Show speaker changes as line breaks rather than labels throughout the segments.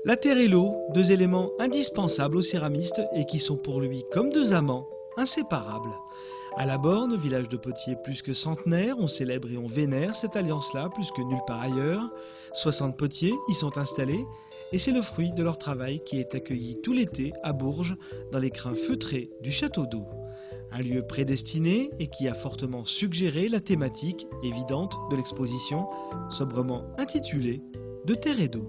La terre et l'eau, deux éléments indispensables au céramiste et qui sont pour lui comme deux amants, inséparables. À la Borne, village de potiers plus que centenaire, on célèbre et on vénère cette alliance-là plus que nulle part ailleurs. 60 potiers y sont installés et c'est le fruit de leur travail qui est accueilli tout l'été à Bourges, dans les crins feutrés du château d'eau. Un lieu prédestiné et qui a fortement suggéré la thématique évidente de l'exposition, sobrement intitulée « De terre et d'eau ».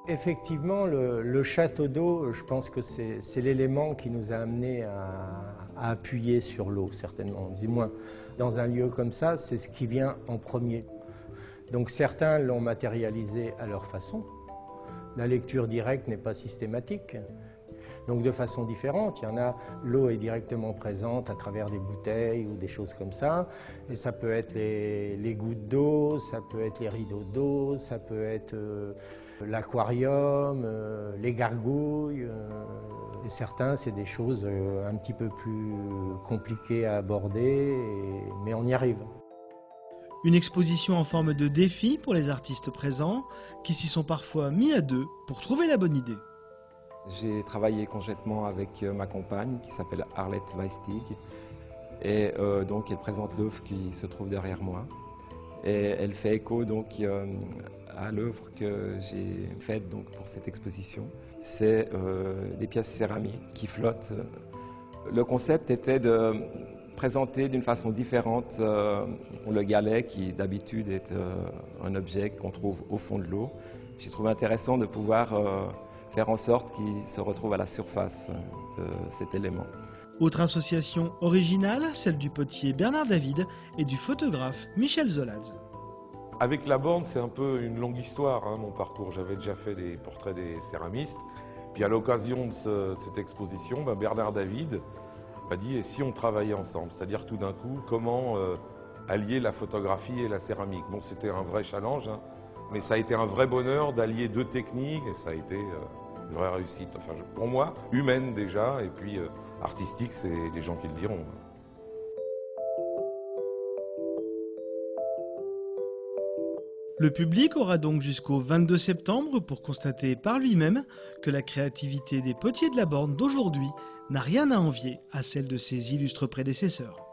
Effectivement, le château d'eau, je pense que c'est l'élément qui nous a amené à appuyer sur l'eau, certainement. Du moins, dans un lieu comme ça, c'est ce qui vient en premier. Donc certains l'ont matérialisé à leur façon. La lecture directe n'est pas systématique. Donc de façon différente, il y en a, l'eau est directement présente à travers des bouteilles ou des choses comme ça. Et ça peut être les gouttes d'eau, ça peut être les rideaux d'eau, ça peut être l'aquarium, les gargouilles. Et certains, c'est des choses un petit peu plus compliquées à aborder, mais on y arrive.
Une exposition en forme de défi pour les artistes présents, qui s'y sont parfois mis à deux pour trouver la bonne idée.
J'ai travaillé conjointement avec ma compagne qui s'appelle Arlette Weistig et donc elle présente l'œuvre qui se trouve derrière moi et elle fait écho donc à l'œuvre que j'ai faite donc pour cette exposition. C'est des pièces céramiques qui flottent. Le concept était de présenter d'une façon différente le galet qui d'habitude est un objet qu'on trouve au fond de l'eau. J'ai trouvé intéressant de pouvoir faire en sorte qu'il se retrouve à la surface de cet élément.
Autre association originale, celle du potier Bernard David et du photographe Michel Zoladz.
Avec la Borne, c'est un peu une longue histoire, mon parcours. J'avais déjà fait des portraits des céramistes. Puis à l'occasion de cette exposition, Bernard David m'a dit « et si on travaillait ensemble ?» C'est-à-dire tout d'un coup, comment allier la photographie et la céramique. Bon, c'était un vrai challenge, mais ça a été un vrai bonheur d'allier deux techniques et ça a été une vraie réussite. Enfin, pour moi, humaine déjà, et puis artistique, c'est les gens qui le diront.
Le public aura donc jusqu'au 22 septembre pour constater par lui-même que la créativité des potiers de la Borne d'aujourd'hui n'a rien à envier à celle de ses illustres prédécesseurs.